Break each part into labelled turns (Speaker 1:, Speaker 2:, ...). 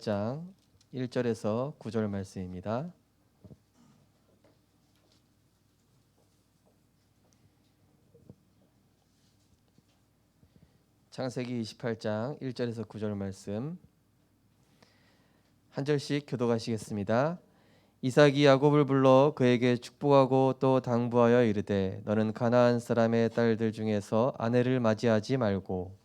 Speaker 1: 장 1절에서 9절 말씀입니다. 창세기 28장 1절에서 9절 말씀 한 절씩 교독하시겠습니다. 이삭이 야곱을 불러 그에게 축복하고 또 당부하여 이르되 너는 가나안 사람의 딸들 중에서 아내를 맞이하지 말고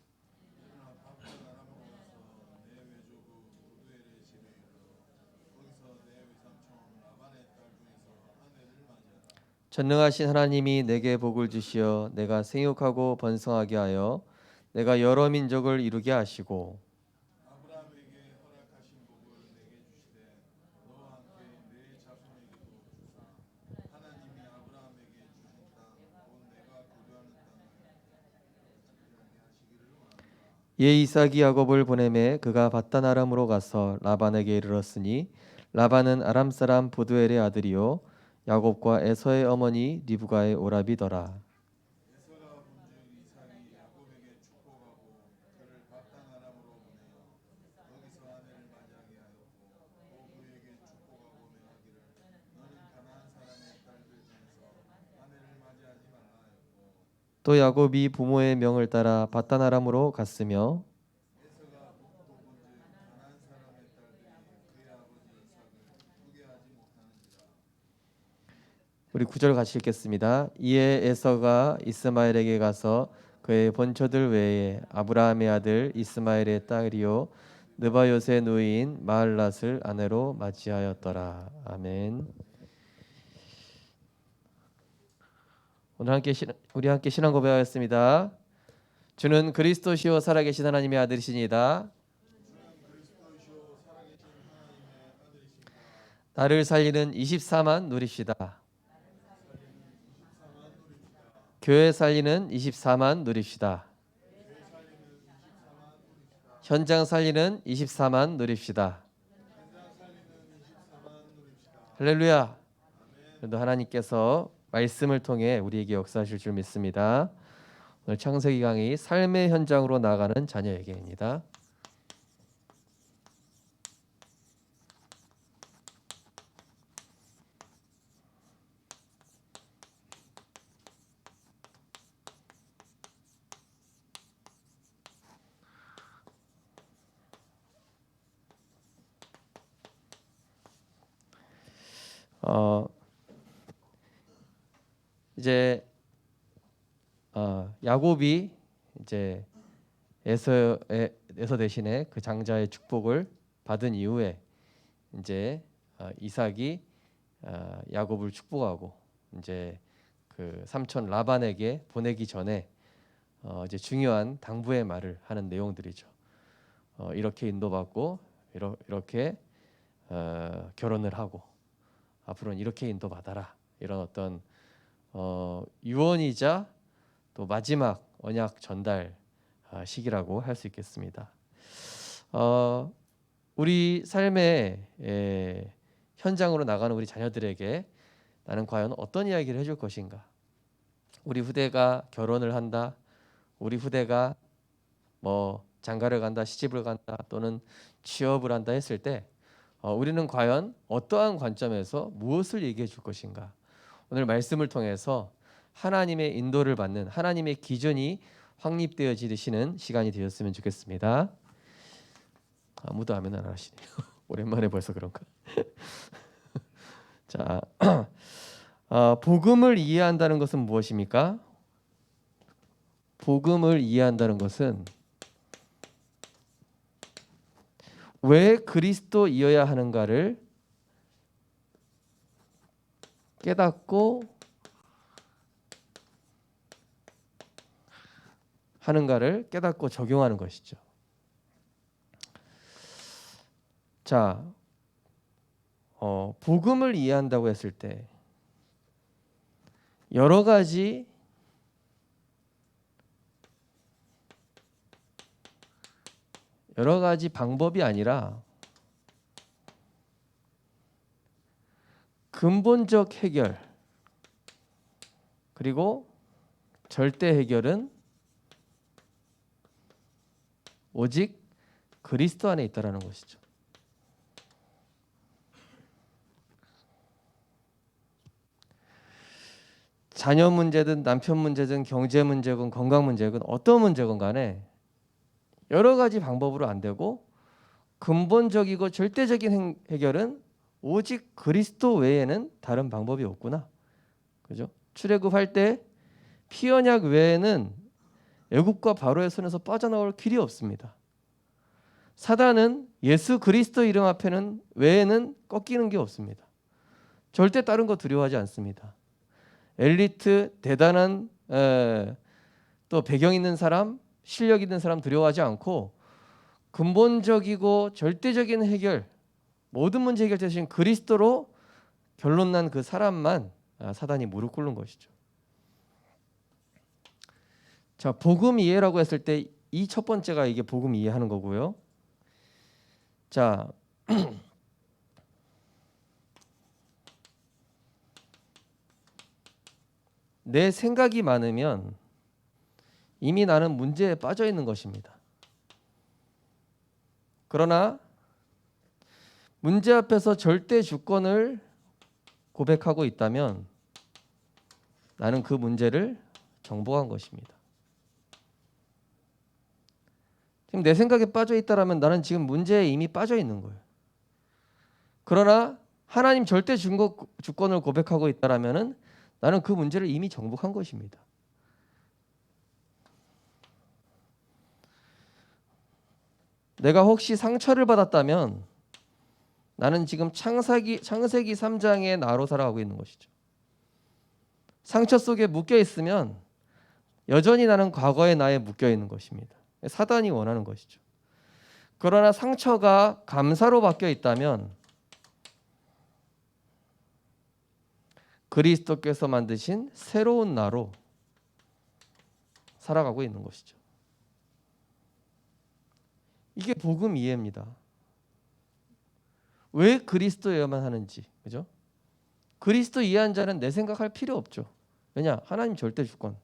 Speaker 1: 전능하신 하나님이 내게 복을 주시어 내가 생육하고 번성하게 하여 내가 여러 민족을 이루게 하시고 예 이삭이 야곱을 보내매 그가 밧단 아람으로 가서 라반에게 이르렀으니 라반은 아람 사람 부두엘의 아들이요 야곱과 에서의 어머니 리브가의 오라비더라. 또 야곱이 부모의 명을 따라 밧단 아람으로 갔으며 우리 9절 같이 읽겠습니다. 이에 에서가 이스마엘에게 가서 그의 본처들 외에 아브라함의 아들 이스마엘의 딸이요 느바요의 누이인 마할랏을 아내로 맞이하였더라. 아멘. 오늘 우리 함께 신앙 고백하겠습니다. 주는 그리스도시요 살아계신 하나님의 아들이시니다. 나를 살리는 24만 누립시다. 교회 살리는 24만 누립시다. 현장 살리는 24만 누립시다. 할렐루야. 그래도 하나님께서 말씀을 통해 우리에게 역사하실 줄 믿습니다. 오늘 창세기 강의 삶의 현장으로 나아가는 자녀에게입니다. 이제 야곱이 이제 에서 대신에 그 장자의 축복을 받은 이후에 이제 이삭이 야곱을 축복하고 이제 그 삼촌 라반에게 보내기 전에 이제 중요한 당부의 말을 하는 내용들이죠. 이렇게 인도받고 이렇게 결혼을 하고 앞으로는 이렇게 인도받아라. 이런 어떤 유언이자 또 마지막 언약 전달 시기라고 할 수 있겠습니다. 우리 삶의 현장으로 나가는 우리 자녀들에게 나는 과연 어떤 이야기를 해줄 것인가? 우리 후대가 결혼을 한다, 우리 후대가 뭐 장가를 간다, 시집을 간다, 또는 취업을 한다 했을 때 우리는 과연 어떠한 관점에서 무엇을 얘기해 줄 것인가? 오늘 말씀을 통해서 하나님의 인도를 받는 하나님의 기준이 확립되어지시는 시간이 되었으면 좋겠습니다. 아무도 아멘 안 하시네요. 오랜만에 벌써 그런가? 자, 복음을 이해한다는 것은 무엇입니까? 복음을 이해한다는 것은 왜 그리스도이어야 하는가를 깨닫고 하는가를 깨닫고 적용하는 것이죠. 자, 복음을 이해한다고 했을 때 여러 가지 방법이 아니라 근본적 해결 그리고 절대 해결은 오직 그리스도 안에 있다라는 것이죠. 자녀 문제든 남편 문제든 경제 문제건 건강 문제건 어떤 문제건 간에 여러 가지 방법으로 안 되고 근본적이고 절대적인 해결은 오직 그리스도 외에는 다른 방법이 없구나. 그죠? 출애굽할 때 피언약 외에는 애굽과 바로의 손에서 빠져나올 길이 없습니다. 사단은 예수 그리스도 이름 앞에는 외에는 꺾이는 게 없습니다. 절대 다른 거 두려워하지 않습니다. 엘리트, 대단한 또 배경 있는 사람, 실력 있는 사람 두려워하지 않고 근본적이고 절대적인 해결, 모든 문제 해결되신 그리스도로 결론 난 그 사람만 사단이 무릎 꿇는 것이죠. 자, 복음 이해라고 했을 때 이 첫 번째가 이게 복음 이해하는 거고요. 자, 내 생각이 많으면 이미 나는 문제에 빠져 있는 것입니다. 그러나 문제 앞에서 절대 주권을 고백하고 있다면 나는 그 문제를 정복한 것입니다. 지금 내 생각에 빠져 있다라면 나는 지금 문제에 이미 빠져 있는 거예요. 그러나 하나님 절대 주권을 고백하고 있다라면은 나는 그 문제를 이미 정복한 것입니다. 내가 혹시 상처를 받았다면 나는 지금 창세기 3장의 나로 살아가고 있는 것이죠. 상처 속에 묶여 있으면 여전히 나는 과거의 나에 묶여 있는 것입니다. 사단이 원하는 것이죠. 그러나 상처가 감사로 바뀌어 있다면 그리스도께서 만드신 새로운 나로 살아가고 있는 것이죠. 이게 복음 이해입니다. 왜 그리스도여야만 하는지, 그죠? 그리스도 이해한 자는 내 생각할 필요 없죠. 왜냐? 하나님 절대 주권.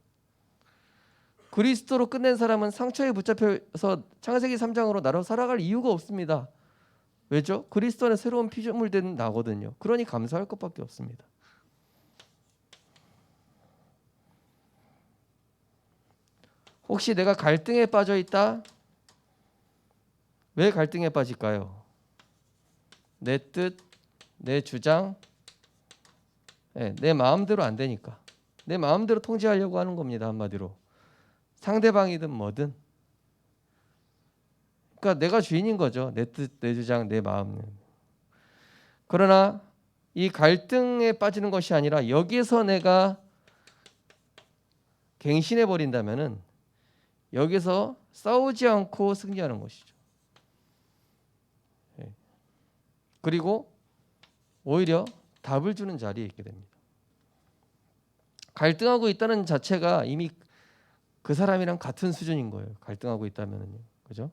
Speaker 1: 그리스도로 끝낸 사람은 상처에 붙잡혀서 창세기 3장으로 나로 살아갈 이유가 없습니다. 왜죠? 그리스도 안에 새로운 피조물 된 나거든요. 그러니 감사할 것밖에 없습니다. 혹시 내가 갈등에 빠져 있다? 왜 갈등에 빠질까요? 내 뜻, 내 주장, 내 마음대로 안 되니까. 내 마음대로 통제하려고 하는 겁니다. 한마디로. 상대방이든 뭐든. 그러니까 내가 주인인 거죠. 내 뜻, 내 주장, 내 마음은. 그러나 이 갈등에 빠지는 것이 아니라 여기서 내가 갱신해 버린다면은 여기서 싸우지 않고 승리하는 것이죠. 그리고 오히려 답을 주는 자리에 있게 됩니다. 갈등하고 있다는 자체가 이미 그 사람이랑 같은 수준인 거예요. 갈등하고 있다면은요. 그죠?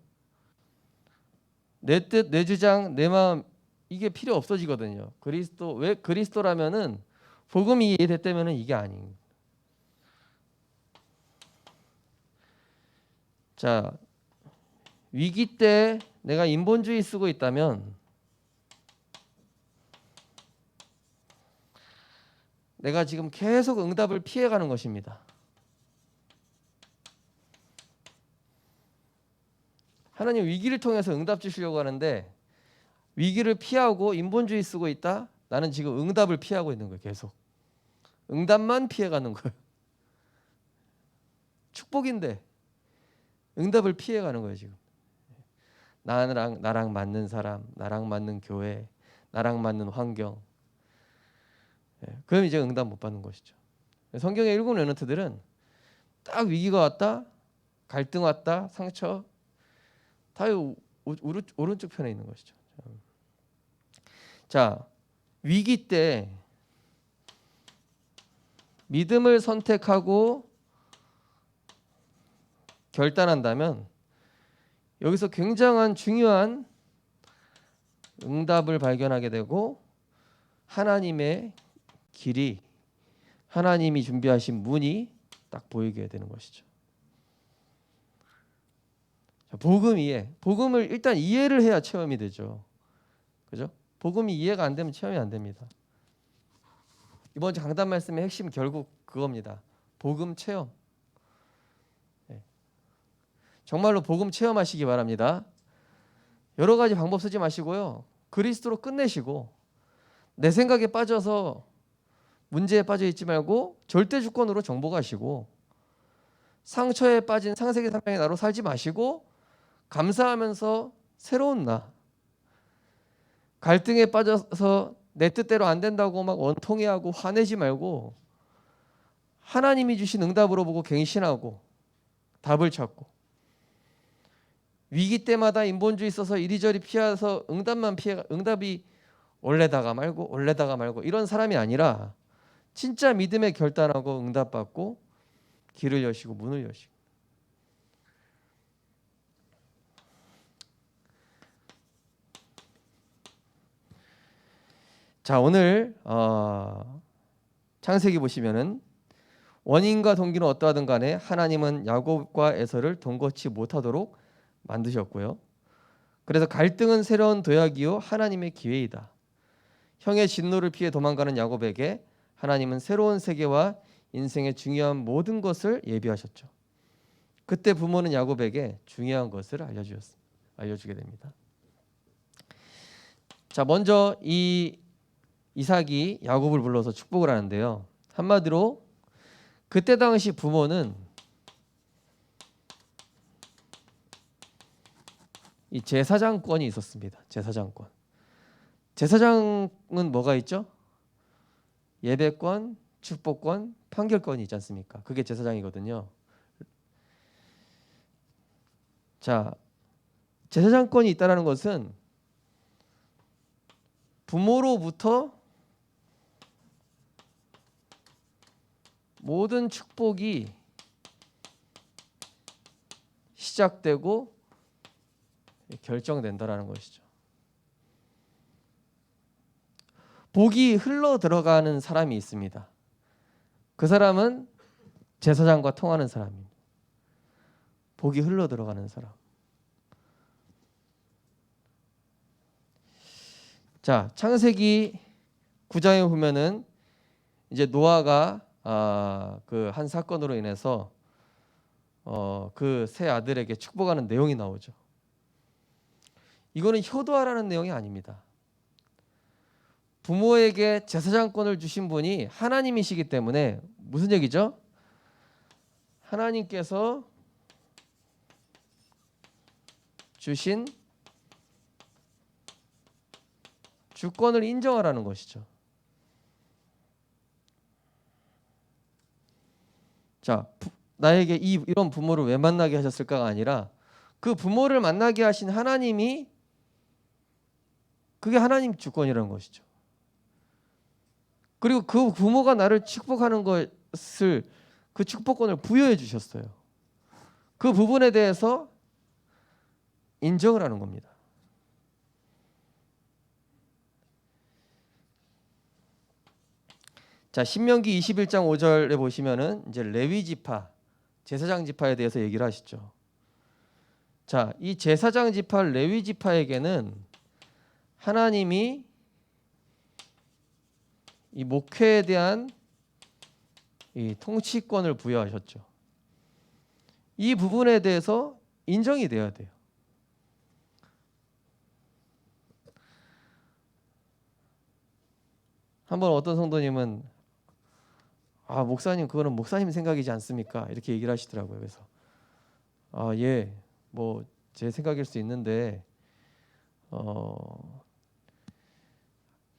Speaker 1: 내 뜻, 내 주장, 내 마음 이게 필요 없어지거든요. 왜 그리스도라면은 복음이 이해됐다면은 이게 아닌. 자, 위기 때 내가 인본주의 쓰고 있다면 내가 지금 계속 응답을 피해가는 것입니다. 하나님 위기를 통해서 응답 주시려고 하는데 위기를 피하고 인본주의 쓰고 있다? 나는 지금 응답을 피하고 있는 거예요. 계속. 응답만 피해가는 거예요. 축복인데 응답을 피해가는 거예요. 지금. 나랑 맞는 사람, 나랑 맞는 교회, 나랑 맞는 환경. 그럼 이제 응답 못 받는 것이죠. 성경의 일곱 렘넌트들은 딱 위기가 왔다, 갈등 왔다, 상처 다 오른쪽 편에 있는 것이죠. 자, 위기 때 믿음을 선택하고 결단한다면 여기서 굉장한 중요한 응답을 발견하게 되고 하나님의 길이 하나님이 준비하신 문이 딱 보이게 되는 것이죠. 자, 복음 이해. 복음을 일단 이해를 해야 체험이 되죠. 그죠? 복음이 이해가 안 되면 체험이 안 됩니다. 이번 주 강단 말씀의 핵심 결국 그겁니다. 복음 체험. 정말로 복음 체험하시기 바랍니다. 여러 가지 방법 쓰지 마시고요. 그리스도로 끝내시고 내 생각에 빠져서 문제에 빠져 있지 말고 절대 주권으로 정복하시고 상처에 빠진 창세기 3장의 나로 살지 마시고 감사하면서 새로운 나, 갈등에 빠져서 내 뜻대로 안 된다고 막 원통해하고 화내지 말고 하나님이 주신 응답으로 보고 갱신하고 답을 찾고 위기 때마다 인본주의 써서 이리저리 피해서 응답이 올래다가 말고 이런 사람이 아니라 진짜 믿음에 결단하고 응답받고 길을 여시고 문을 여시고. 자, 오늘 창세기 보시면은 원인과 동기는 어떠하든 간에 하나님은 야곱과 에서를 동거치 못하도록 만드셨고요. 그래서 갈등은 새로운 도약이요 하나님의 기회이다. 형의 진노를 피해 도망가는 야곱에게 하나님은 새로운 세계와 인생의 중요한 모든 것을 예비하셨죠. 그때 부모는 야곱에게 중요한 것을 알려주게 됩니다. 자, 먼저 이삭이 야곱을 불러서 축복을 하는데요. 한마디로 그때 당시 부모는 이 제사장권이 있었습니다. 제사장은 뭐가 있죠? 예배권, 축복권, 판결권이 있지 않습니까? 그게 제사장이거든요. 자, 제사장권이 있다는 것은 부모로부터 모든 축복이 시작되고 결정된다라는 것이죠. 복이 흘러 들어가는 사람이 있습니다. 그 사람은 제사장과 통하는 사람입니다. 복이 흘러 들어가는 사람. 자, 창세기 9장에 보면은 이제 노아가 그 한 사건으로 인해서 그 세 아들에게 축복하는 내용이 나오죠. 이거는 효도하라는 내용이 아닙니다. 부모에게 제사장권을 주신 분이 하나님이시기 때문에 무슨 얘기죠? 하나님께서 주신 주권을 인정하라는 것이죠. 자, 나에게 이런 부모를 왜 만나게 하셨을까가 아니라 그 부모를 만나게 하신 하나님이 그게 하나님 주권이라는 것이죠. 그리고 그 부모가 나를 축복하는 것을 그 축복권을 부여해 주셨어요. 그 부분에 대해서 인정을 하는 겁니다. 자, 신명기 21장 5절에 보시면은 이제 레위 지파, 제사장 지파에 대해서 얘기를 하시죠. 자, 이 제사장 지파, 레위 지파에게는 하나님이 이 목회에 대한 이 통치권을 부여하셨죠. 이 부분에 대해서 인정이 돼야 돼요. 한번 어떤 성도님은 목사님 그거는 목사님 생각이지 않습니까? 이렇게 얘기를 하시더라고요. 그래서 예, 뭐 제 생각일 수 있는데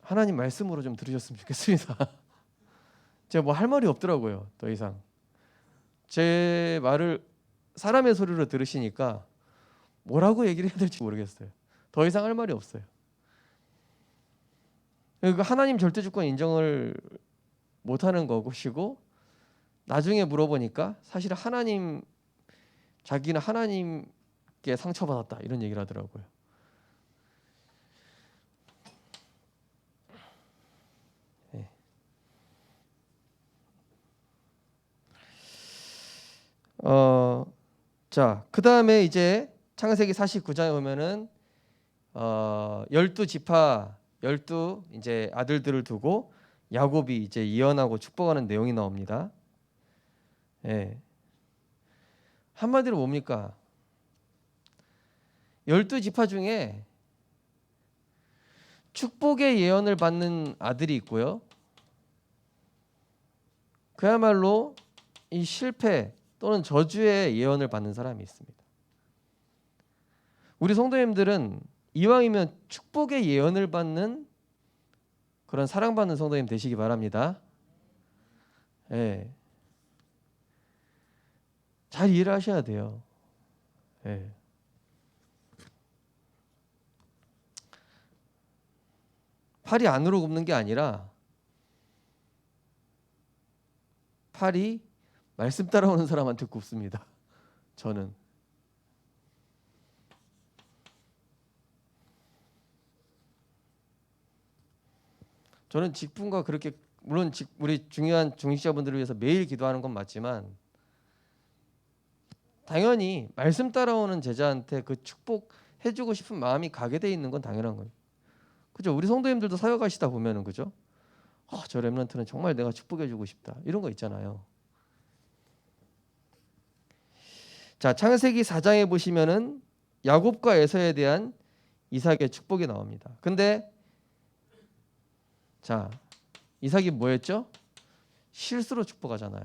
Speaker 1: 하나님 말씀으로 좀 들으셨으면 좋겠습니다. 제가 뭐 할 말이 없더라고요. 더 이상 제 말을 사람의 소리로 들으시니까 뭐라고 얘기를 해야 될지 모르겠어요. 더 이상 할 말이 없어요. 그러니까 하나님 절대 주권 인정을 못하는 것이고 나중에 물어보니까 사실 자기는 하나님께 상처받았다 이런 얘기를 하더라고요. 네. 자, 그 다음에 이제 창세기 49장에 보면은 12지파 12 이제 아들들을 두고 야곱이 이제 예언하고 축복하는 내용이 나옵니다. 예. 한마디로 뭡니까? 12지파 중에 축복의 예언을 받는 아들이 있고요. 그야말로 이 실패 또는 저주의 예언을 받는 사람이 있습니다. 우리 성도님들은 이왕이면 축복의 예언을 받는 그런 사랑받는 성도님 되시기 바랍니다. 예. 잘 이해를 하셔야 돼요. 예. 팔이 안으로 굽는 게 아니라 팔이 말씀 따라오는 사람한테 굽습니다. 저는 직분과 그렇게 물론 우리 중요한 중직자분들을 위해서 매일 기도하는 건 맞지만 당연히 말씀 따라오는 제자한테 그 축복해주고 싶은 마음이 가게 돼 있는 건 당연한 거예요. 그죠? 우리 성도님들도 사역하시다 보면은 그죠? 저 렘넌트는 정말 내가 축복해주고 싶다 이런 거 있잖아요. 자, 창세기 4장에 보시면은 야곱과 에서에 대한 이삭의 축복이 나옵니다. 근데 자, 이삭이 뭐였죠? 실수로 축복하잖아요.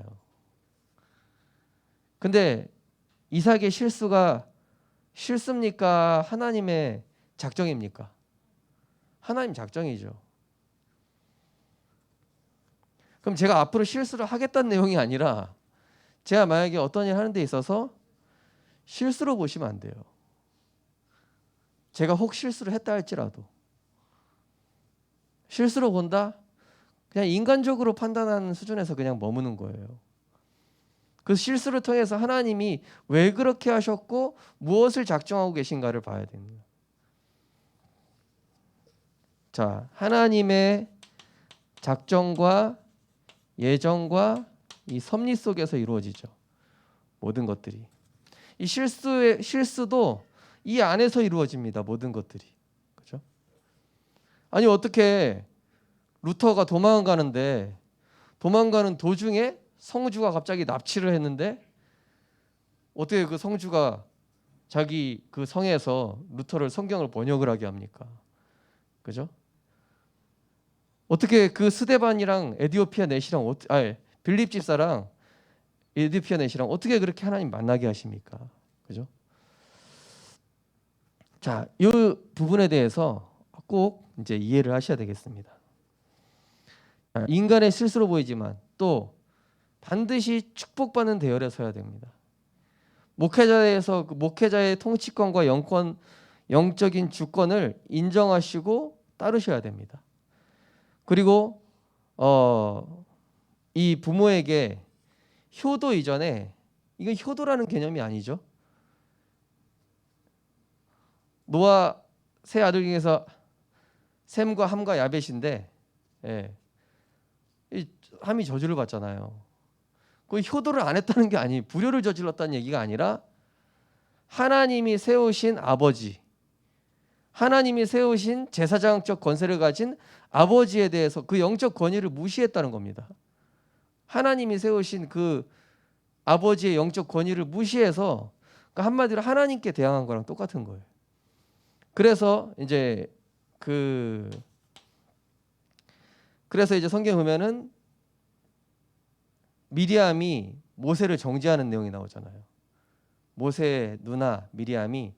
Speaker 1: 근데 이삭의 실수가 실수입니까? 하나님의 작정입니까? 하나님 작정이죠. 그럼 제가 앞으로 실수를 하겠다는 내용이 아니라 제가 만약에 어떤 일 하는 데 있어서 실수로 보시면 안 돼요. 제가 혹 실수를 했다 할지라도 실수로 본다? 그냥 인간적으로 판단하는 수준에서 그냥 머무는 거예요. 그 실수를 통해서 하나님이 왜 그렇게 하셨고 무엇을 작정하고 계신가를 봐야 됩니다. 자, 하나님의 작정과 예정과 이 섭리 속에서 이루어지죠. 모든 것들이. 이 실수도 이 안에서 이루어집니다. 모든 것들이. 그렇죠? 아니 어떻게 루터가 도망가는데 도망가는 도중에 성주가 갑자기 납치를 했는데 어떻게 그 성주가 자기 그 성에서 루터를 성경을 번역을 하게 합니까? 그죠? 어떻게 그 스데반이랑 에디오피아 넷이랑 빌립 집사랑 에디오피아 넷이랑 어떻게 그렇게 하나님 만나게 하십니까? 그죠? 자, 이 부분에 대해서 꼭 이제 이해를 하셔야 되겠습니다. 인간의 실수로 보이지만 또 반드시 축복받는 대열에 서야 됩니다. 목회자에서 그 목회자의 통치권과 영적인 주권을 인정하시고 따르셔야 됩니다. 그리고 이 부모에게 효도 이전에 이건 효도라는 개념이 아니죠. 노아 세 아들 중에서 셈과 함과 야벳인데 이 함이 저주를 받잖아요. 그 효도를 안 했다는 게 아니, 불효를 저질렀다는 얘기가 아니라 하나님이 세우신 아버지, 하나님이 세우신 제사장적 권세를 가진 아버지에 대해서 그 영적 권위를 무시했다는 겁니다. 하나님이 세우신 그 아버지의 영적 권위를 무시해서 그러니까 한마디로 하나님께 대항한 거랑 똑같은 거예요. 그래서 이제 성경 보면은 미리암이 모세를 정죄하는 내용이 나오잖아요. 모세의 누나 미리암이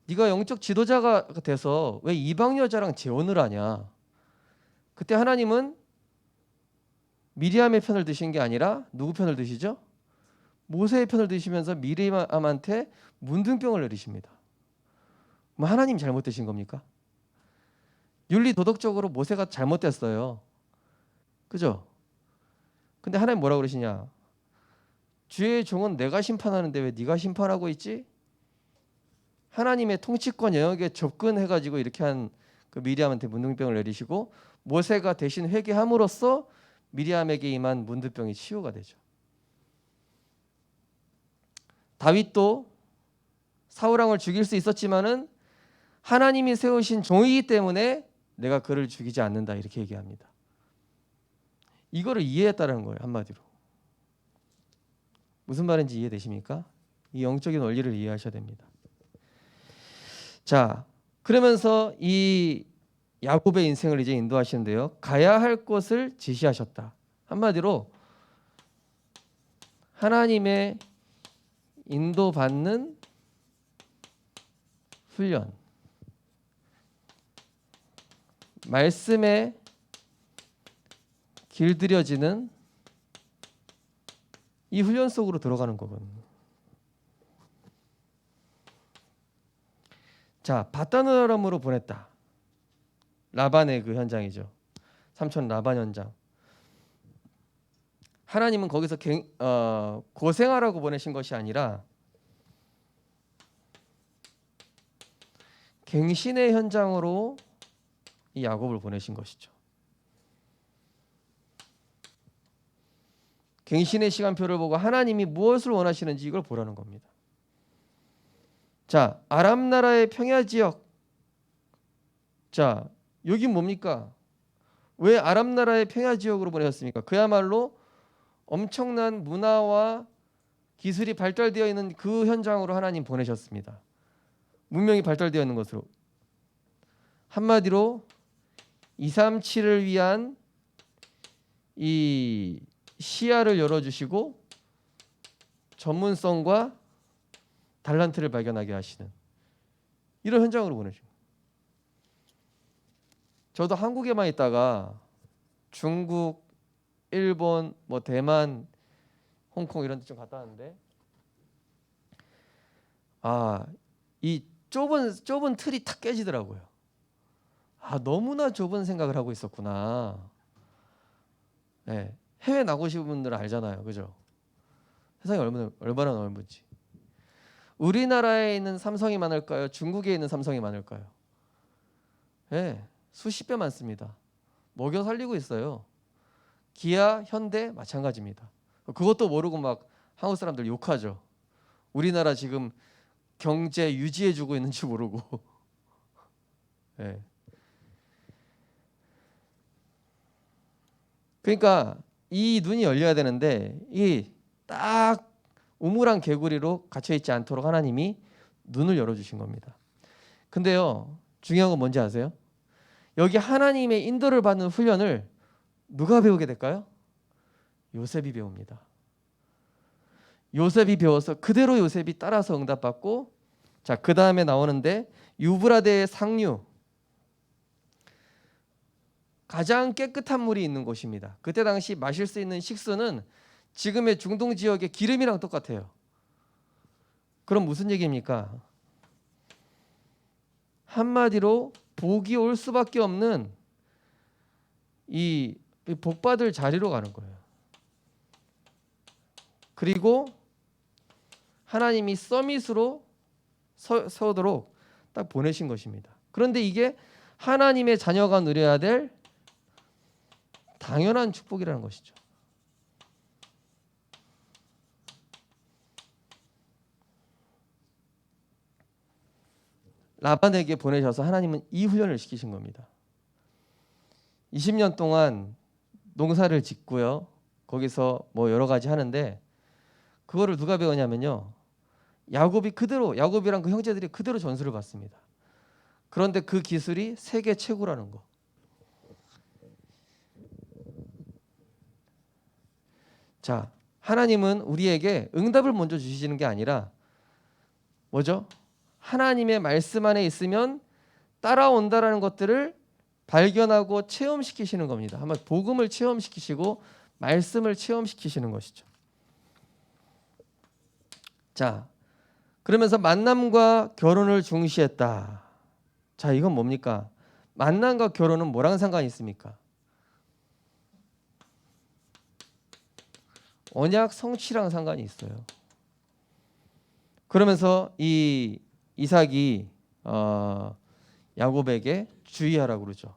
Speaker 1: 네가 영적 지도자가 돼서 왜 이방 여자랑 재혼을 하냐. 그때 하나님은 미리암의 편을 드신 게 아니라 누구 편을 드시죠? 모세의 편을 드시면서 미리암한테 문둥병을 내리십니다. 뭐 하나님 잘못되신 겁니까? 윤리 도덕적으로 모세가 잘못됐어요. 그죠? 근데 하나님 뭐라고 그러시냐? 주의 종은 내가 심판하는데 왜 네가 심판하고 있지? 하나님의 통치권 영역에 접근해가지고 이렇게 한 그 미리암한테 문둥병을 내리시고 모세가 대신 회개함으로써 미리암에게 임한 문둥병이 치유가 되죠. 다윗도 사울왕을 죽일 수 있었지만은 하나님이 세우신 종이기 때문에 내가 그를 죽이지 않는다 이렇게 얘기합니다. 이거를 이해했다는 거예요. 한마디로. 무슨 말인지 이해되십니까? 이 영적인 원리를 이해하셔야 됩니다. 자, 그러면서 이 야곱의 인생을 이제 인도하시는데요. 가야 할 곳을 지시하셨다. 한마디로 하나님의 인도받는 훈련, 말씀에 길들여지는 이 훈련 속으로 들어가는 거거든요. 자, 바다나람으로 보냈다. 라반의 그 현장이죠. 삼촌 라반 현장. 하나님은 거기서 고생하라고 보내신 것이 아니라 갱신의 현장으로 이 야곱을 보내신 것이죠. 갱신의 시간표를 보고 하나님이 무엇을 원하시는지 이걸 보라는 겁니다. 자, 아람 나라의 평야 지역. 자, 여긴 뭡니까? 왜 아람 나라의 평야 지역으로 보내셨습니까? 그야말로 엄청난 문화와 기술이 발달되어 있는 그 현장으로 하나님 보내셨습니다. 문명이 발달되어 있는 것으로. 한마디로 237을 위한 이 시야를 열어주시고 전문성과 달란트를 발견하게 하시는 이런 현장으로 보내줍니다. 저도 한국에만 있다가 중국, 일본, 뭐 대만, 홍콩 이런 데 좀 갔다 왔는데 이 좁은 틀이 탁 깨지더라고요. 너무나 좁은 생각을 하고 있었구나. 네, 해외 나가신 분들은 알잖아요, 그죠? 세상이 얼마나 넓은지. 우리나라에 있는 삼성이 많을까요? 중국에 있는 삼성이 많을까요? 네, 수십 배 많습니다. 먹여 살리고 있어요. 기아, 현대 마찬가지입니다. 그것도 모르고 막 한국 사람들 욕하죠. 우리나라 지금 경제 유지해주고 있는지 모르고. 네. 그러니까 이 눈이 열려야 되는데 이 딱 우물한 개구리로 갇혀 있지 않도록 하나님이 눈을 열어주신 겁니다. 근데요, 중요한 건 뭔지 아세요? 여기 하나님의 인도를 받는 훈련을 누가 배우게 될까요? 요셉이 배웁니다. 요셉이 배워서 그대로 요셉이 따라서 응답받고, 자, 그 다음에 나오는데 유브라데의 상류, 가장 깨끗한 물이 있는 곳입니다. 그때 당시 마실 수 있는 식수는 지금의 중동 지역의 기름이랑 똑같아요. 그럼 무슨 얘기입니까? 한마디로 복이 올 수밖에 없는 이 복받을 자리로 가는 거예요. 그리고 하나님이 서밋으로 서도록 딱 보내신 것입니다. 그런데 이게 하나님의 자녀가 누려야 될 당연한 축복이라는 것이죠. 라반에게 보내셔서 하나님은 이 훈련을 시키신 겁니다. 20년 동안 농사를 짓고요. 거기서 뭐 여러 가지 하는데 그거를 누가 배우냐면요. 야곱이랑 그 형제들이 그대로 전수를 받습니다. 그런데 그 기술이 세계 최고라는 거. 자, 하나님은 우리에게 응답을 먼저 주시는 게 아니라 뭐죠? 하나님의 말씀 안에 있으면 따라온다라는 것들을 발견하고 체험시키시는 겁니다. 한번 복음을 체험시키시고 말씀을 체험시키시는 것이죠. 자, 그러면서 만남과 결혼을 중시했다. 자, 이건 뭡니까? 만남과 결혼은 뭐랑 상관이 있습니까? 언약 성취랑 상관이 있어요. 그러면서 이 이삭이 야곱에게 주의하라고 그러죠.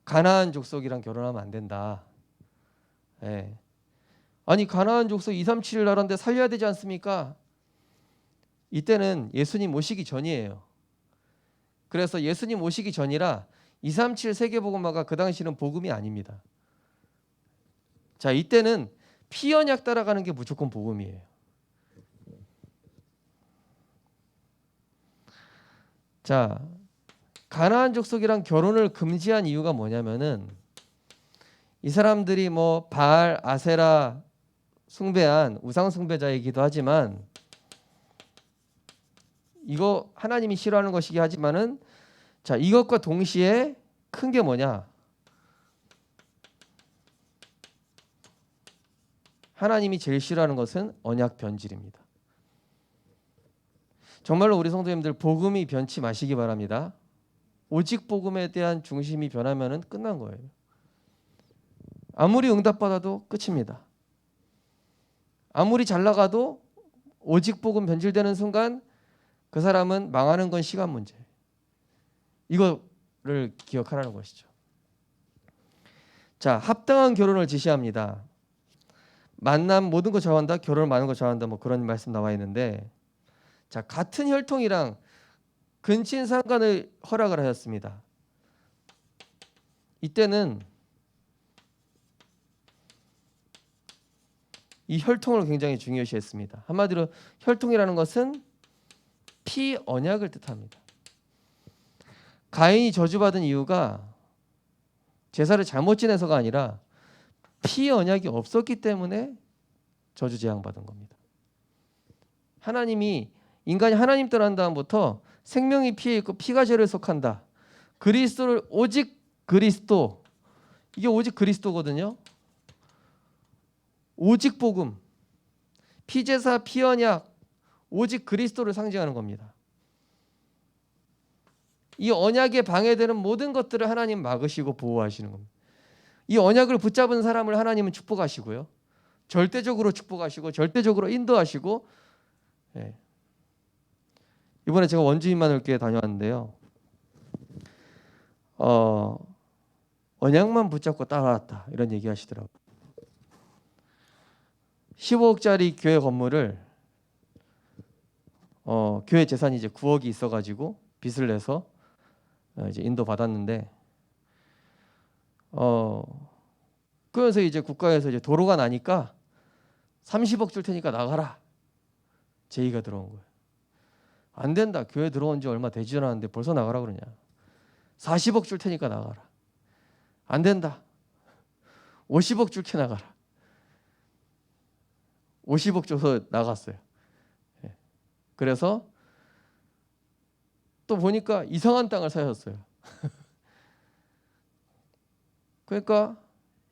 Speaker 1: 가나안 족속이랑 결혼하면 안 된다. 예. 아니 가나안 족속 237 나라인데 살려야 되지 않습니까? 이때는 예수님 오시기 전이에요. 그래서 예수님 오시기 전이라 237 세계복음화가 그 당시는 복음이 아닙니다. 자, 이때는 피언약 따라가는 게 무조건 복음이에요. 자, 가나안 족속이랑 결혼을 금지한 이유가 뭐냐면은 이 사람들이 뭐 바알, 아세라 숭배한 우상 숭배자이기도 하지만 이거 하나님이 싫어하는 것이긴 하지만은 자, 이것과 동시에 큰 게 뭐냐? 하나님이 제일 싫어하는 것은 언약 변질입니다. 정말로 우리 성도님들 복음이 변치 마시기 바랍니다. 오직 복음에 대한 중심이 변하면은 끝난 거예요. 아무리 응답받아도 끝입니다. 아무리 잘 나가도 오직 복음 변질되는 순간 그 사람은 망하는 건 시간 문제. 이거를 기억하라는 것이죠. 자, 합당한 결혼을 지시합니다. 만남 모든 거 좋아한다, 결혼 많은 거 좋아한다, 뭐 그런 말씀 나와 있는데, 자, 같은 혈통이랑 근친 상간을 허락을 하였습니다. 이때는 이 혈통을 굉장히 중요시했습니다. 한마디로 혈통이라는 것은 피 언약을 뜻합니다. 가인이 저주받은 이유가 제사를 잘못 지내서가 아니라 피 언약이 없었기 때문에 저주 재앙받은 겁니다. 하나님이 인간이 하나님 떠난 다음부터 생명이 피에 있고 피가 죄를 속한다. 그리스도를 오직 그리스도, 이게 오직 그리스도거든요. 오직 복음, 피제사, 피언약, 오직 그리스도를 상징하는 겁니다. 이 언약에 방해되는 모든 것들을 하나님 막으시고 보호하시는 겁니다. 이 언약을 붙잡은 사람을 하나님은 축복하시고요. 절대적으로 축복하시고 절대적으로 인도하시고. 예. 이번에 제가 원주민만을교회 다녀왔는데요. 언약만 붙잡고 따라왔다 이런 얘기 하시더라고요. 15억짜리 교회 건물을 교회 재산이 이제 9억이 있어가지고 빚을 내서 이제 인도 받았는데 그래서 이제 국가에서 이제 도로가 나니까 30억 줄 테니까 나가라 제의가 들어온 거예요. 안 된다. 교회 들어온 지 얼마 되지 않았는데 벌써 나가라 그러냐. 40억 줄 테니까 나가라. 안 된다. 50억 줄게 나가라. 50억 줘서 나갔어요. 그래서 또 보니까 이상한 땅을 사셨어요. 그러니까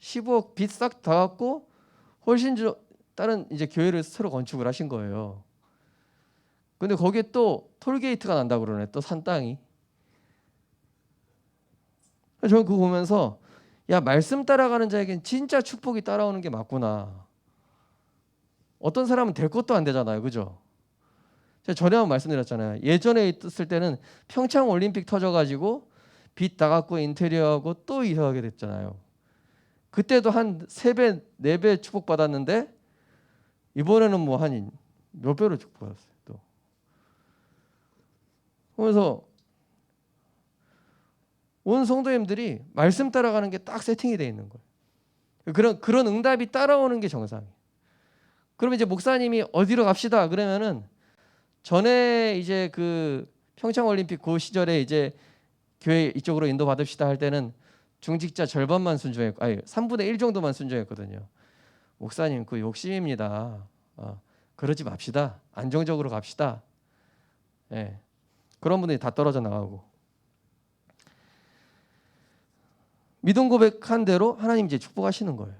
Speaker 1: 15억 빚 싹 다 갚고 훨씬 다른 이제 교회를 새로 건축을 하신 거예요. 근데 거기에 또 톨게이트가 난다 그러네. 또 산 땅이. 저는 그거 보면서 야, 말씀 따라가는 자에겐 진짜 축복이 따라오는 게 맞구나. 어떤 사람은 될 것도 안 되잖아요. 그죠? 제가 전에 한번 말씀드렸잖아요. 예전에 있을 때는 평창 올림픽 터져가지고 빚 다 갚고 인테리어하고 또 이사하게 됐잖아요. 그때도 한 3배, 4배 축복받았는데 이번에는 뭐 한 몇 배로 축복받았어요. 또. 그래서 온 성도님들이 말씀 따라가는 게 딱 세팅이 되어 있는 거예요. 그런 응답이 따라오는 게 정상이에요. 그러면 이제 목사님이 어디로 갑시다 그러면은 전에 이제 그 평창 올림픽 그 시절에 이제 교회 이쪽으로 인도 받읍시다 할 때는 중직자 절반만 순종했고, 아니 3분의 1 정도만 순종했거든요. 목사님 그 욕심입니다. 그러지 맙시다. 안정적으로 갑시다. 예. 그런 분들이 다 떨어져 나가고. 믿음 고백한 대로 하나님 이제 축복하시는 거예요.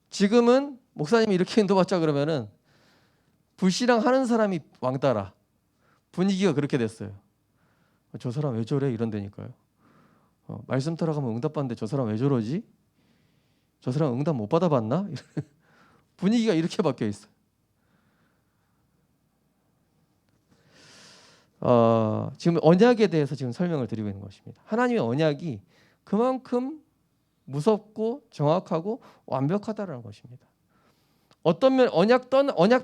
Speaker 1: 지금은 목사님이 이렇게 인도받자 그러면은 불신앙 하는 사람이 왕따라. 분위기가 그렇게 됐어요. 저 사람 왜 저래? 이런다니까요. 말씀 따라가면 응답받는데 저 사람 왜 저러지? 저 사람 응답 못 받아봤나? 분위기가 이렇게 바뀌어 있어요. 지금 언약에 대해서 지금 설명을 드리고 있는 것입니다. 하나님의 언약이 그만큼 무섭고 정확하고 완벽하다는 것입니다. 어떤 면 언약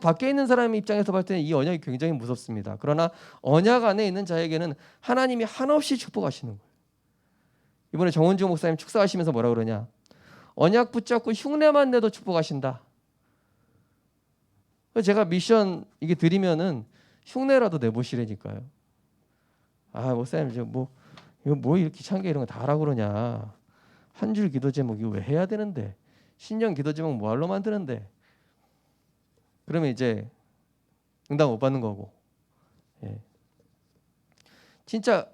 Speaker 1: 밖에 있는 사람의 입장에서 볼 때는 이 언약이 굉장히 무섭습니다. 그러나 언약 안에 있는 자에게는 하나님이 한없이 축복하시는 거예요. 이번에 정원주 목사님 축사하시면서 뭐라 그러냐? 언약 붙잡고 흉내만 내도 축복하신다. 제가 미션 이게 드리면은 흉내라도 내보시라니까요. 아, 목사님 이거 뭐 이렇게 창계 이런 거 다 하라고 그러냐. 한 줄 기도 제목 이거 왜 해야 되는데. 신년 기도 제목 뭐하러 만드는데. 그러면 이제 응답 못 받는 거고. 예. 진짜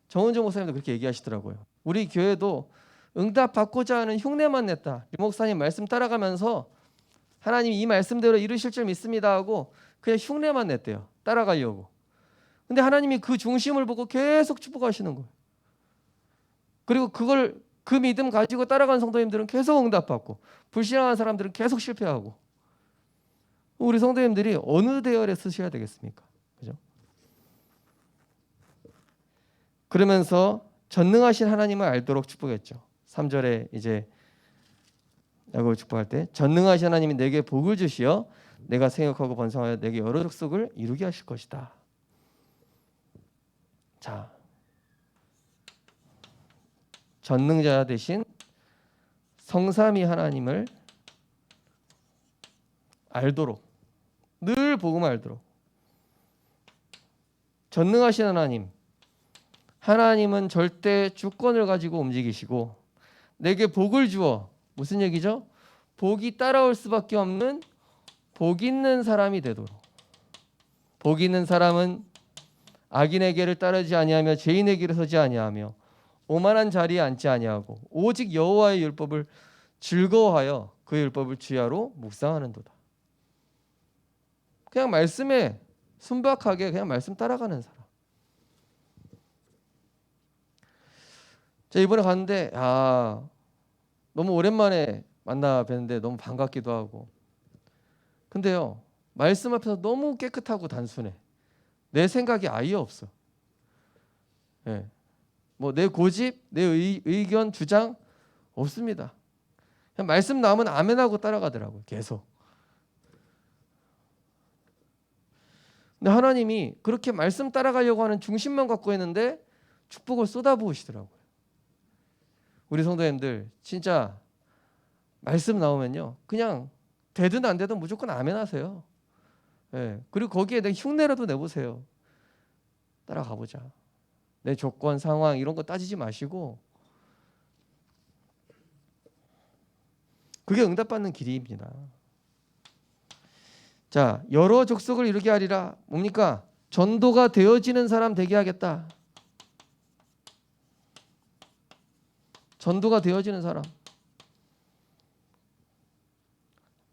Speaker 1: 정은정 목사님도 그렇게 얘기하시더라고요. 우리 교회도 응답 받고자 하는 흉내만 냈다. 유 목사님 말씀 따라가면서 하나님 이 말씀대로 이루실 줄 믿습니다 하고 그냥 흉내만 냈대요. 따라가려고. 근데 하나님이 그 중심을 보고 계속 축복하시는 거예요. 그리고 그 믿음 가지고 따라간 성도님들은 계속 응답받고 불신앙한 사람들은 계속 실패하고. 우리 성도님들이 어느 대열에 쓰셔야 되겠습니까? 그죠? 그러면서 전능하신 하나님을 알도록 축복했죠. 3절에 이제 야곱을 축복할 때 전능하신 하나님이 내게 복을 주시어 내가 생육하고 번성하여 내게 여러 족속을 이루게 하실 것이다. 자, 전능자 대신 성삼위 하나님을 알도록 늘 복음을 알도록. 전능하신 하나님은 절대 주권을 가지고 움직이시고 내게 복을 주어 무슨 얘기죠? 복이 따라올 수밖에 없는 복 있는 사람이 되도록. 복 있는 사람은 악인의 길을 따르지 아니하며 죄인의 길을 서지 아니하며 오만한 자리에 앉지 아니하고 오직 여호와의 율법을 즐거워하여 그 율법을 주야로 묵상하는도다. 그냥 말씀에 순박하게 그냥 말씀 따라가는 사람. 제가 이번에 갔는데 너무 오랜만에 만나 뵀는데 너무 반갑기도 하고. 근데요, 말씀 앞에서 너무 깨끗하고 단순해. 내 생각이 아예 없어. 예. 뭐 내 고집, 내 의견, 주장 없습니다. 그냥 말씀 나오면 아멘하고 따라가더라고요. 계속. 근데 하나님이 그렇게 말씀 따라가려고 하는 중심만 갖고 있는데 축복을 쏟아부으시더라고요. 우리 성도님들 진짜 말씀 나오면요, 그냥 되든 안 되든 무조건 아멘하세요. 예. 그리고 거기에 내 흉내라도 내보세요. 따라가보자. 내 조건, 상황 이런 거 따지지 마시고. 그게 응답받는 길입니다. 자, 여러 족속을 이루게 하리라. 뭡니까? 전도가 되어지는 사람 되게 하겠다. 전도가 되어지는 사람.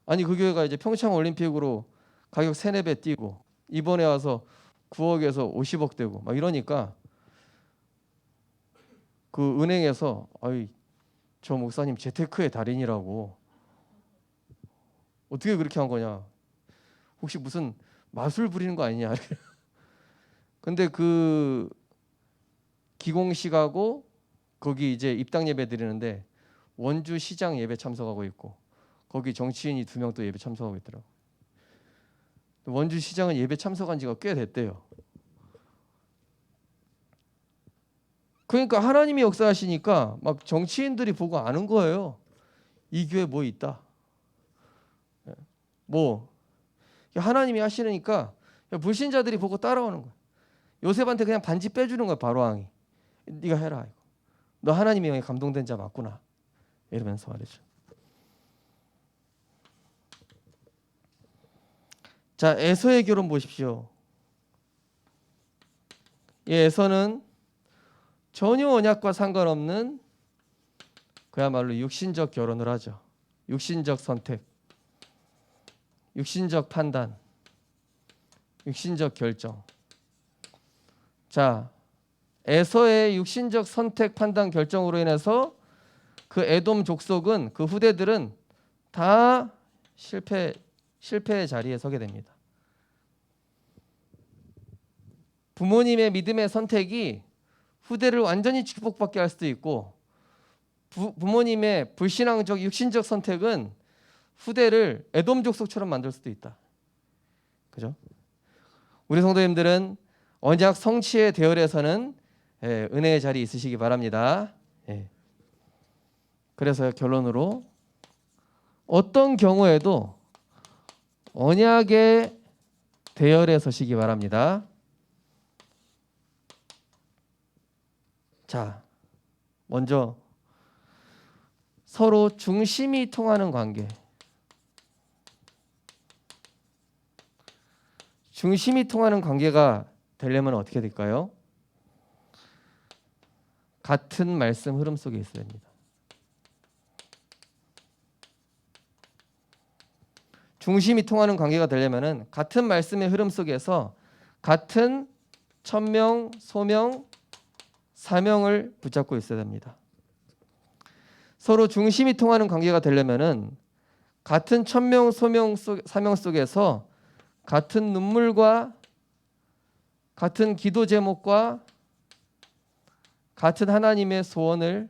Speaker 1: 아니 그 교회가 이제 평창 올림픽으로 가격 3-4배 뛰고 이번에 와서 9억에서 50억 되고 막 이러니까 그 은행에서 저 목사님 재테크의 달인이라고 어떻게 그렇게 한 거냐, 혹시 무슨 마술 부리는 거 아니냐. 근데 그 기공식하고 거기 이제 입당 예배 드리는데 원주 시장 예배 참석하고 있고 거기 정치인이 2명 또 예배 참석하고 있더라고. 원주 시장은 예배 참석한 지가 꽤 됐대요. 그러니까 하나님이 역사하시니까 막 정치인들이 보고 아는 거예요. 이 교회 뭐 있다. 뭐 하나님이 하시니까 불신자들이 보고 따라오는 거야. 요셉한테 그냥 반지 빼주는 거야. 바로왕이. 네가 해라. 너 하나님의 영에 감동된 자 맞구나. 이러면서 말이죠. 자, 에서의 결혼 보십시오. 이 에서는 전혀 언약과 상관없는 그야말로 육신적 결혼을 하죠. 육신적 선택, 육신적 판단, 육신적 결정. 자, 에서의 육신적 선택, 판단, 결정으로 인해서 그 에돔 족속은, 그 후대들은 다 실패의 자리에 서게 됩니다. 부모님의 믿음의 선택이 후대를 완전히 축복받게 할 수도 있고, 부모님의 불신앙적 육신적 선택은 후대를 에돔 족속처럼 만들 수도 있다. 그죠? 우리 성도님들은 언약 성취의 대열에서는 은혜의 자리 있으시기 바랍니다. 그래서 결론으로 어떤 경우에도 언약의 대열에 서시기 바랍니다. 자, 먼저 서로 중심이 통하는 관계. 중심이 통하는 관계가 되려면 어떻게 될까요? 같은 말씀 흐름 속에 있어야 됩니다. 중심이 통하는 관계가 되려면 같은 말씀의 흐름 속에서 같은 천명, 소명, 사명을 붙잡고 있어야 됩니다. 서로 중심이 통하는 관계가 되려면 같은 천명, 소명, 사명 속에서 같은 눈물과 같은 기도 제목과 같은 하나님의 소원을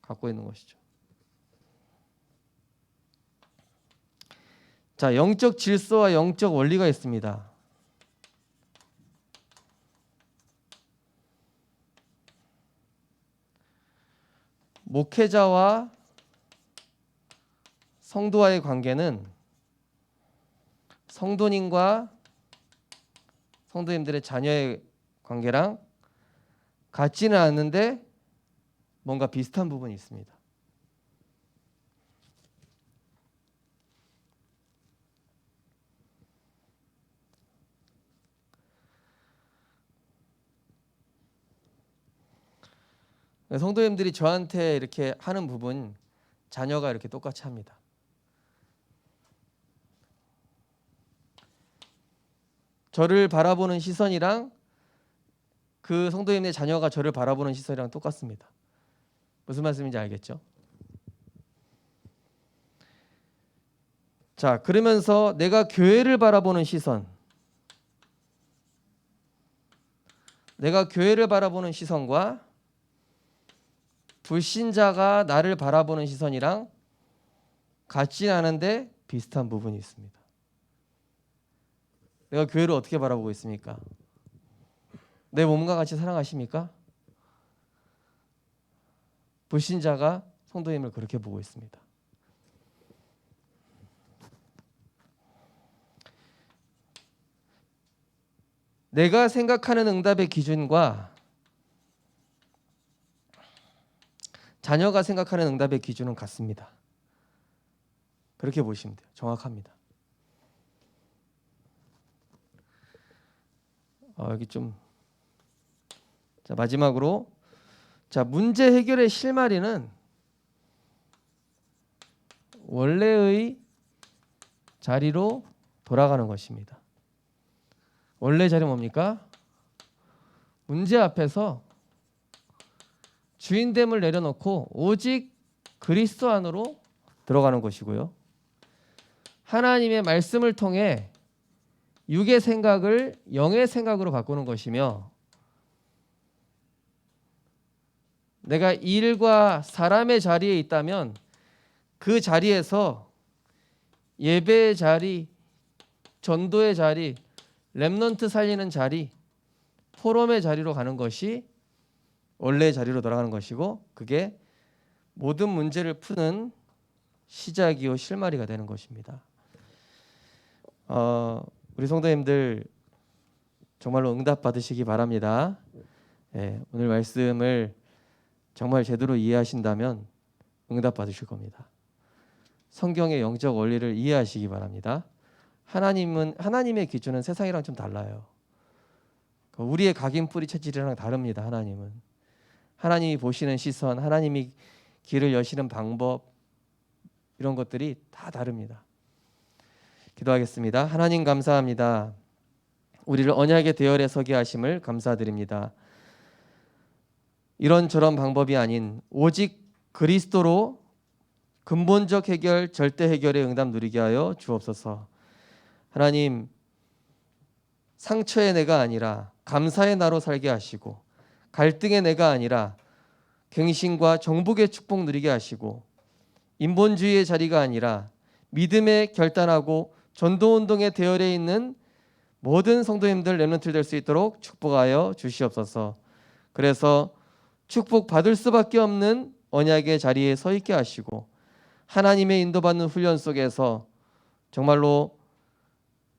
Speaker 1: 갖고 있는 것이죠. 자, 영적 질서와 영적 원리가 있습니다. 목회자와 성도와의 관계는 성도님과 성도님들의 자녀의 관계랑 같지는 않은데 뭔가 비슷한 부분이 있습니다. 성도님들이 저한테 이렇게 하는 부분 자녀가 이렇게 똑같이 합니다. 저를 바라보는 시선이랑 그 성도님의 자녀가 저를 바라보는 시선이랑 똑같습니다. 무슨 말씀인지 알겠죠? 자, 그러면서 내가 교회를 바라보는 시선, 내가 교회를 바라보는 시선과 불신자가 나를 바라보는 시선이랑 같지는 않은데 비슷한 부분이 있습니다. 내가 교회를 어떻게 바라보고 있습니까? 내 몸과 같이 사랑하십니까? 불신자가 성도님을 그렇게 보고 있습니다. 내가 생각하는 응답의 기준과 자녀가 생각하는 응답의 기준은 같습니다. 그렇게 보시면 돼요. 정확합니다. 여기 좀 자, 마지막으로 자, 문제 해결의 실마리는 원래의 자리로 돌아가는 것입니다. 원래 자리 뭡니까? 문제 앞에서 주인됨을 내려놓고 오직 그리스도 안으로 들어가는 것이고요. 하나님의 말씀을 통해 육의 생각을 영의 생각으로 바꾸는 것이며, 내가 일과 사람의 자리에 있다면 그 자리에서 예배의 자리, 전도의 자리, 렘넌트 살리는 자리, 포럼의 자리로 가는 것이 원래의 자리로 돌아가는 것이고, 그게 모든 문제를 푸는 시작이요 실마리가 되는 것입니다. 우리 성도님들 정말로 응답 받으시기 바랍니다. 오늘 말씀을 정말 제대로 이해하신다면 응답 받으실 겁니다. 성경의 영적 원리를 이해하시기 바랍니다. 하나님의 기준은 세상이랑 좀 달라요. 우리의 각인 뿌리 체질이랑 다릅니다. 하나님이 보시는 시선, 하나님이 길을 여시는 방법, 이런 것들이 다 다릅니다. 기도하겠습니다. 하나님 감사합니다. 우리를 언약의 대열에 서게 하심을 감사드립니다. 이런저런 방법이 아닌 오직 그리스도로 근본적 해결, 절대 해결의 응답 누리게 하여 주옵소서. 하나님, 상처의 내가 아니라 감사의 나로 살게 하시고, 갈등의 내가 아니라 갱신과 정복의 축복 누리게 하시고, 인본주의의 자리가 아니라 믿음의 결단하고 전도운동의 대열에 있는 모든 성도님들 렘넌트 될 수 있도록 축복하여 주시옵소서. 그래서 축복받을 수밖에 없는 언약의 자리에 서 있게 하시고, 하나님의 인도받는 훈련 속에서 정말로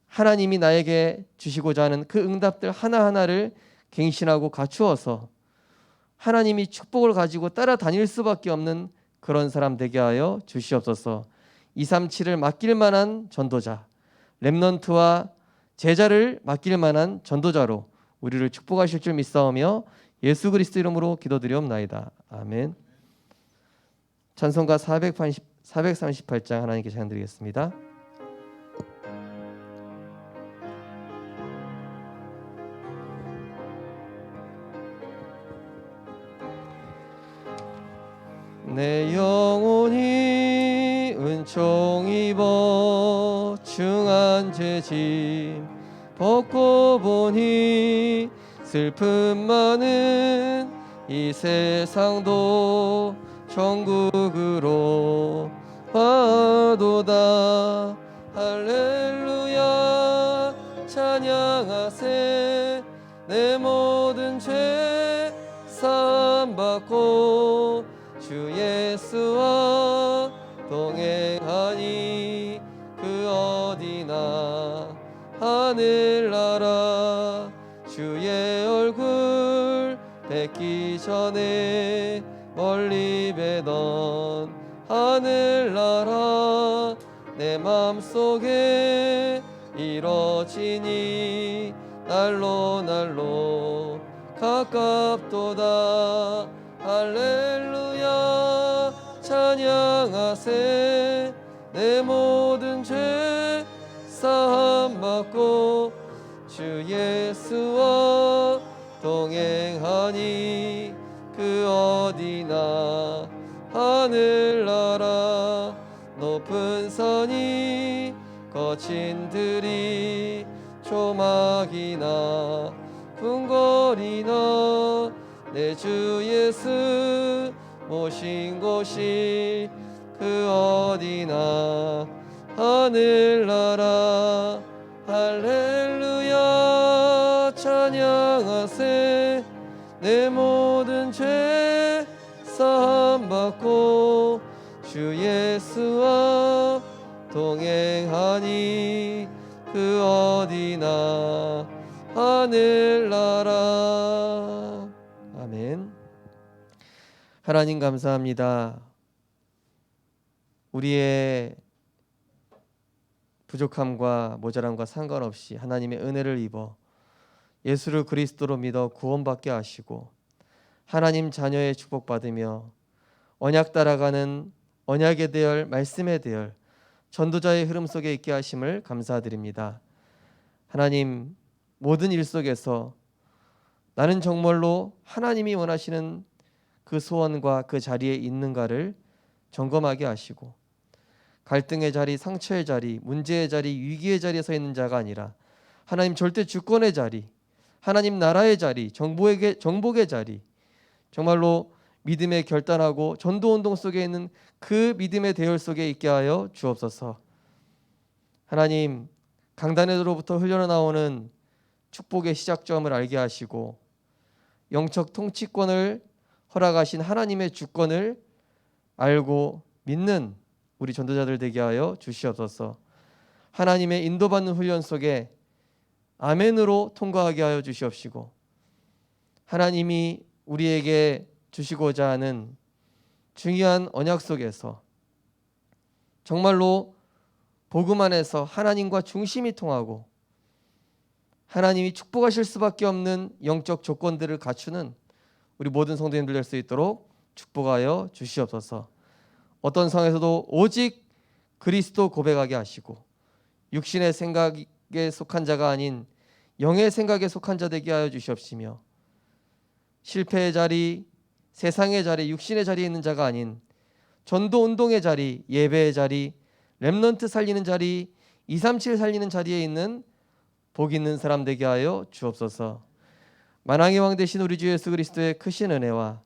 Speaker 1: 하나님이 나에게 주시고자 하는 그 응답들 하나하나를 갱신하고 갖추어서 하나님이 축복을 가지고 따라다닐 수밖에 없는 그런 사람 되게 하여 주시옵소서. 237을 맡길 만한 전도자, 렘넌트와 제자를 맡길 만한 전도자로 우리를 축복하실 줄 믿사오며 예수 그리스도 이름으로 기도드리옵나이다. 아멘. 찬송가 438장 하나님께 찬양드리겠습니다. 내 영혼이 은총 입어 중한 죄짐 벗고 보니 슬픔 많은 이 세상도 천국으로 와도다. 할렐루야 찬양하세. 내 모든 죄 사함받고 주 예수와 동행하니 그 어디나 하늘나라 주의 얼굴 뵙기 전에 멀리 뵈던 하늘나라 내 맘속에 이뤄지니 날로 가깝도다. 할렐루야 찬양하세. 내 모든 죄 사함받고 주 예수와 동행하니 그 어디나 하늘나라 높은 산이 거친 들이 조막이나 궁궐이나 내 주 예수 모신 곳이 그 어디나 하늘나라. 할렐루야 찬양하세. 내 모든 죄 사함받고 주 예수와 동행하니 그 어디나 하늘나라. 아멘. 하나님 감사합니다. 우리의 부족함과 모자람과 상관없이 하나님의 은혜를 입어 예수를 그리스도로 믿어 구원받게 하시고 하나님 자녀의 축복받으며 언약 따라가는 언약의 대열, 말씀의 대열, 전도자의 흐름 속에 있게 하심을 감사드립니다. 하나님, 모든 일 속에서 나는 정말로 하나님이 원하시는 그 소원과 그 자리에 있는가를 점검하게 하시고 갈등의 자리, 상처의 자리, 문제의 자리, 위기의 자리에 서 있는 자가 아니라 하나님 절대 주권의 자리, 하나님 나라의 자리, 정복의 자리, 정말로 믿음의 결단하고 전도운동 속에 있는 그 믿음의 대열 속에 있게 하여 주옵소서. 하나님, 강단에로부터 흘러나오는 축복의 시작점을 알게 하시고 영적 통치권을 허락하신 하나님의 주권을 알고 믿는 우리 전도자들 되게 하여 주시옵소서. 하나님의 인도받는 훈련 속에 아멘으로 통과하게 하여 주시옵시고 하나님이 우리에게 주시고자 하는 중요한 언약 속에서 정말로 복음 안에서 하나님과 중심이 통하고 하나님이 축복하실 수밖에 없는 영적 조건들을 갖추는 우리 모든 성도님들 될 수 있도록 축복하여 주시옵소서. 어떤 상황에서도 오직 그리스도 고백하게 하시고 육신의 생각에 속한 자가 아닌 영의 생각에 속한 자 되게 하여 주시옵시며 실패의 자리, 세상의 자리, 육신의 자리에 있는 자가 아닌 전도 운동의 자리, 예배의 자리, 렘넌트 살리는 자리, 237 살리는 자리에 있는 복 있는 사람 되게 하여 주옵소서. 만왕의 왕 되신 우리 주 예수 그리스도의 크신 은혜와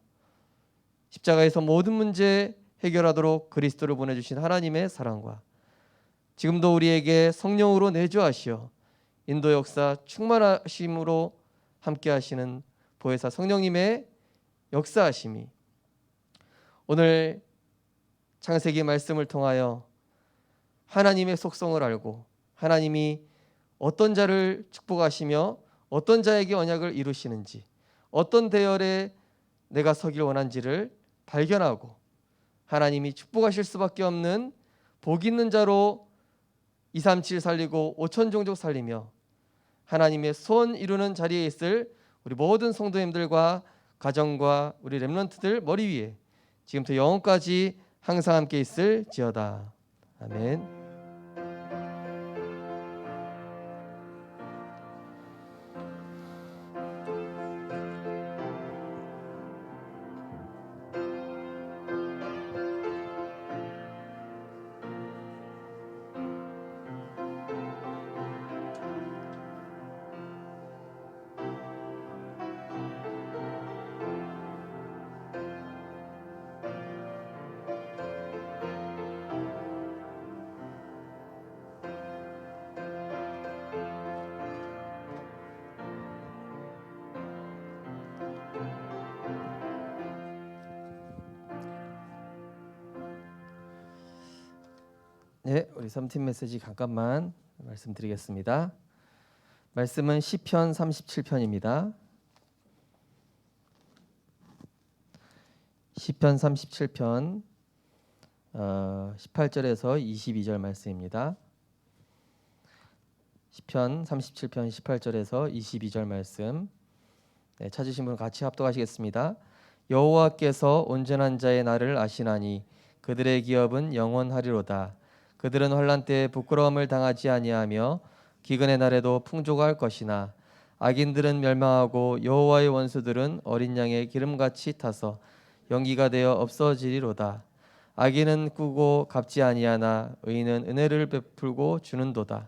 Speaker 1: 십자가에서 모든 문제 해결하도록 그리스도를 보내주신 하나님의 사랑과 지금도 우리에게 성령으로 내주하시어 인도 역사 충만하심으로 함께 하시는 보혜사 성령님의 역사하심이 오늘 창세기 말씀을 통하여 하나님의 속성을 알고 하나님이 어떤 자를 축복하시며 어떤 자에게 언약을 이루시는지, 어떤 대열에 내가 서길 원한지를 발견하고 하나님이 축복하실 수밖에 없는 복 있는 자로 237 살리고 5천 종족 살리며 하나님의 소원 이루는 자리에 있을 우리 모든 성도님들과 가정과 우리 렘넌트들 머리 위에 지금부터 영원까지 항상 함께 있을지어다. 아멘. 네, 우리 3팀 메시지 잠깐만 말씀드리겠습니다. 말씀은 시편 37편입니다. 시편 37편 18절에서 22절 말씀입니다. 시편 37편 18절에서 22절 말씀, 네, 찾으신 분 같이 합독하시겠습니다. 여호와께서 온전한 자의 날을 아시나니 그들의 기업은 영원하리로다. 그들은 환난 때에 부끄러움을 당하지 아니하며 기근의 날에도 풍족할 것이나 악인들은 멸망하고 여호와의 원수들은 어린 양의 기름같이 타서 연기가 되어 없어지리로다. 악인은 꾸고 갚지 아니하나 의인은 은혜를 베풀고 주는도다.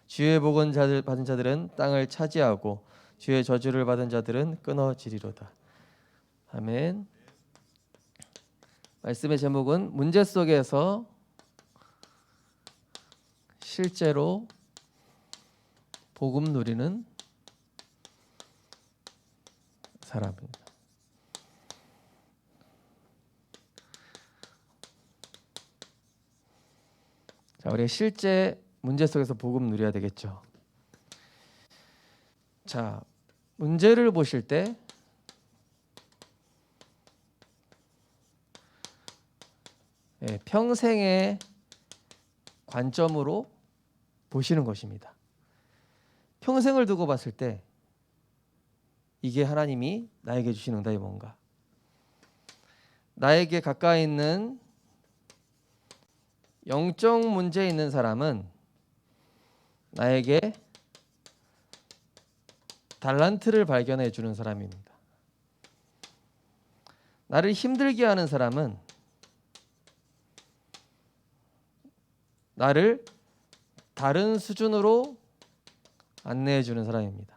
Speaker 1: 주의 복은 받은 자들은 땅을 차지하고 주의 저주를 받은 자들은 끊어지리로다. 아멘. 말씀의 제목은 문제 속에서 실제로 복음 누리는 사람입니다. 자, 우리 실제 문제 속에서 복음 누려야 되겠죠. 자, 문제를 보실 때 평생의 관점으로 보시는 것입니다. 평생을 두고 봤을 때 이게 하나님이 나에게 주신 응답이 뭔가? 나에게 가까이 있는 영적 문제에 있는 사람은 나에게 달란트를 발견해 주는 사람입니다. 나를 힘들게 하는 사람은 나를 다른 수준으로 안내해 주는 사람입니다.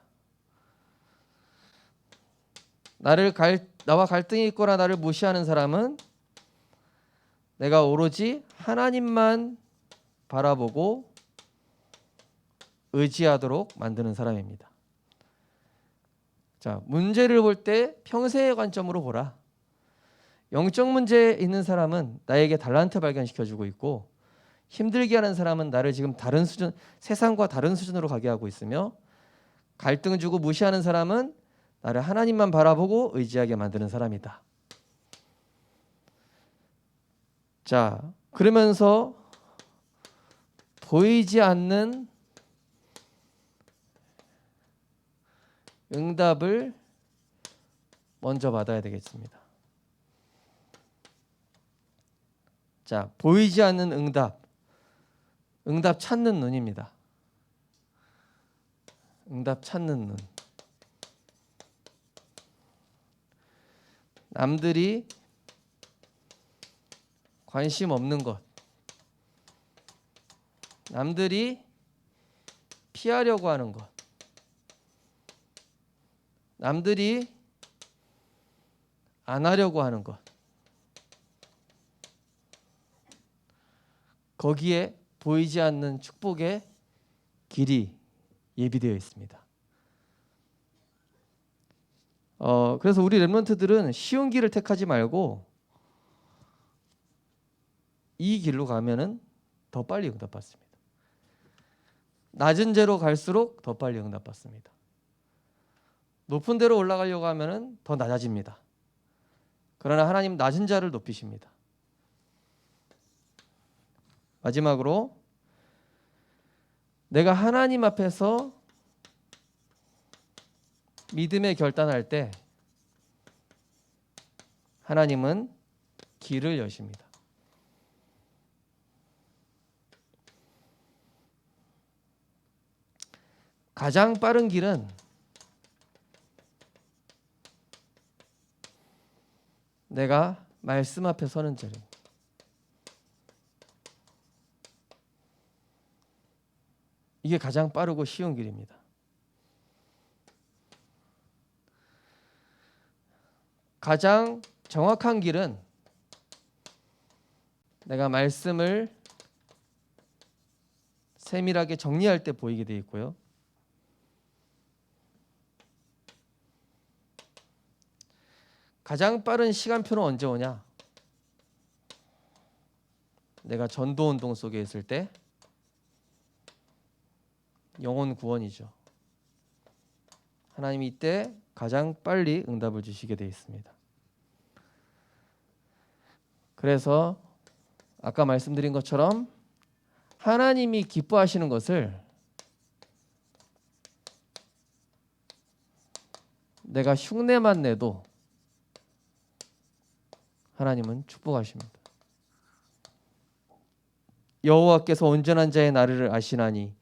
Speaker 1: 나와 갈등이 있거나 나를 무시하는 사람은 내가 오로지 하나님만 바라보고 의지하도록 만드는 사람입니다. 자, 문제를 볼 때 평생의 관점으로 보라. 영적 문제에 있는 사람은 나에게 달란트 발견시켜주고 있고 힘들게 하는 사람은 나를 지금 다른 수준, 세상과 다른 수준으로 가게 하고 있으며 갈등 주고 무시하는 사람은 나를 하나님만 바라보고 의지하게 만드는 사람이다. 자, 그러면서 보이지 않는 응답을 먼저 받아야 되겠습니다. 자, 보이지 않는 응답 찾는 눈입니다. 응답 찾는 눈. 남들이 관심 없는 것, 남들이 피하려고 하는 것, 남들이 안 하려고 하는 것, 거기에 보이지 않는 축복의 길이 예비되어 있습니다. 그래서 우리 렘넌트들은 쉬운 길을 택하지 말고 이 길로 가면은 더 빨리 응답받습니다. 낮은 데로 갈수록 더 빨리 응답받습니다. 높은 데로 올라가려고 하면은 더 낮아집니다. 그러나 하나님 낮은 자를 높이십니다. 마지막으로 내가 하나님 앞에서 믿음의 결단할 때 하나님은 길을 여십니다. 가장 빠른 길은 내가 말씀 앞에 서는 자리입니다. 이게 가장 빠르고 쉬운 길입니다. 가장 정확한 길은 내가 말씀을 세밀하게 정리할 때 보이게 되어 있고요. 가장 빠른 시간표는 언제 오냐? 내가 전도운동 속에 있을 때 영혼 구원이죠. 하나님이 이때 가장 빨리 응답을 주시게 되어 있습니다. 그래서 아까 말씀드린 것처럼 하나님이 기뻐하시는 것을 내가 흉내만 내도 하나님은 축복하십니다. 여호와께서 온전한 자의 나를 아시나니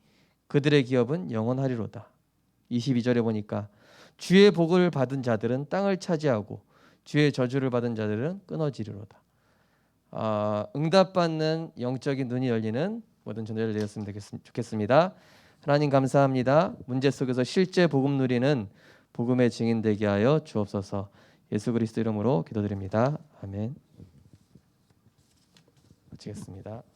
Speaker 1: 그들의 기업은 영원하리로다. 22절에 보니까 주의 복을 받은 자들은 땅을 차지하고 주의 저주를 받은 자들은 끊어지리로다. 응답받는 영적인 눈이 열리는 모든 전도자들 되었으면 좋겠습니다. 하나님 감사합니다. 문제 속에서 실제 복음 누리는 복음의 증인 되게 하여 주옵소서. 예수 그리스도 이름으로 기도드립니다. 아멘. 마치겠습니다.